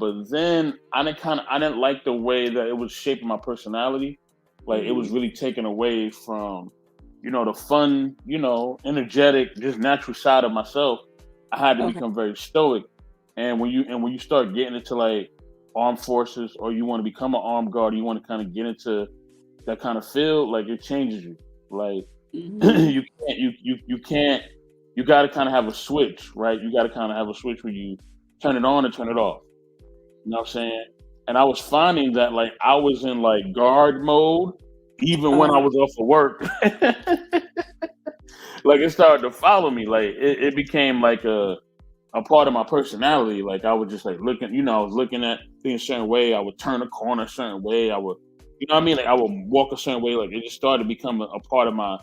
But then I didn't like the way that it was shaping my personality. Like it was Mm. really taken away from, the fun, energetic, just natural side of myself. I had to Okay. become very stoic. And when you start getting into like armed forces, or you want to become an armed guard, you want to kind of get into that kind of field, like it changes you. Like Hmm. you can't you got to kind of have a switch, right? You got to kind of have a switch where you turn it on and turn it off. You know what I'm saying? And I was finding that like I was in like guard mode even when I Uh, was off of work. Like it started to follow me. Like it became like a part of my personality. Like I was just like looking, I was looking at things a certain way. I would turn a corner a certain way. I would, what I mean? Like I would walk a certain way. Like it just started to become a part of my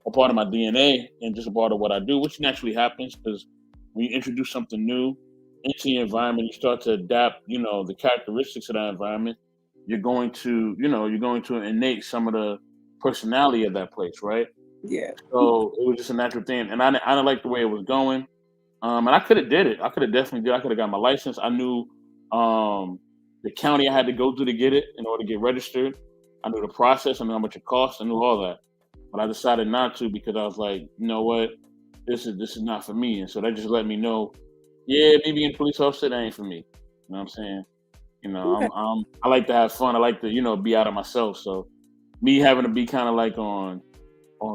DNA, and just a part of what I do, which naturally happens because when you introduce something new into your environment, you start to adapt, the characteristics of that environment. You're going to innate some of the personality of that place, right? yeah. So it was just a natural thing, and I didn't like the way it was going. And I could have did it. I could have definitely did. I could have got my license. I knew um, the county I had to go to get it in order to get registered. I knew the process. I knew how much it cost. I knew all that, but I decided not to because I was like, you know what, this is not for me. And so that just let me know, yeah, me being a police officer, that ain't for me. You know what I'm saying? Okay. I like to have fun. I like to be out of myself. So me having to be kind of like on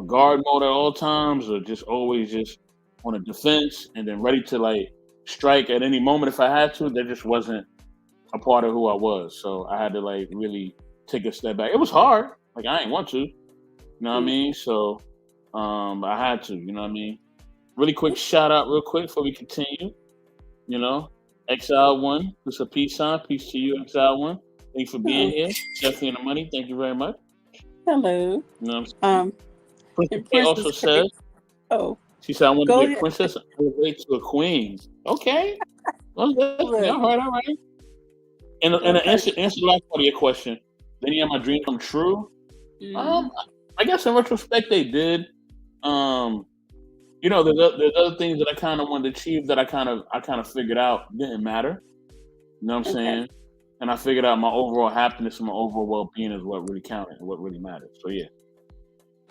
guard mode at all times, or just always just on a defense and then ready to like strike at any moment if I had to. That just wasn't a part of who I was. So I had to like really take a step back. It was hard. Like I ain't want to. You know what I Mm. mean? So I had to. You know what I mean? Really quick shout out, real quick, before we continue. You know, Exile One. It's a peace sign. Peace to you, Exile One. Thanks for being Oh, here. Definitely in the money. Thank you very much. hello. You know what I'm saying? Um, Princess and K also Princess K. says Oh, she said I want to go be a ahead. princess and elevate to a queen. Okay. Well, definitely. All Look. right, all right. And to Okay. answer the last part of your question, did any of my dreams come true? Mm, Um, I guess in retrospect they did. Um, there's other things that I kind of wanted to achieve that I kind of figured out didn't matter. You know what I'm okay. saying? And I figured out my overall happiness and my overall well being is what really counted and what really mattered. So yeah.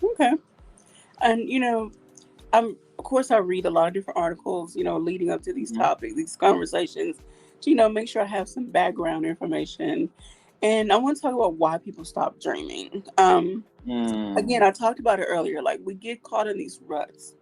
Okay. And of course, I read a lot of different articles, leading up to these Hmm. topics, these conversations, to, make sure I have some background information. And I want to talk about why people stop dreaming. Again, Mm, I talked about it earlier. Like, we get caught in these ruts.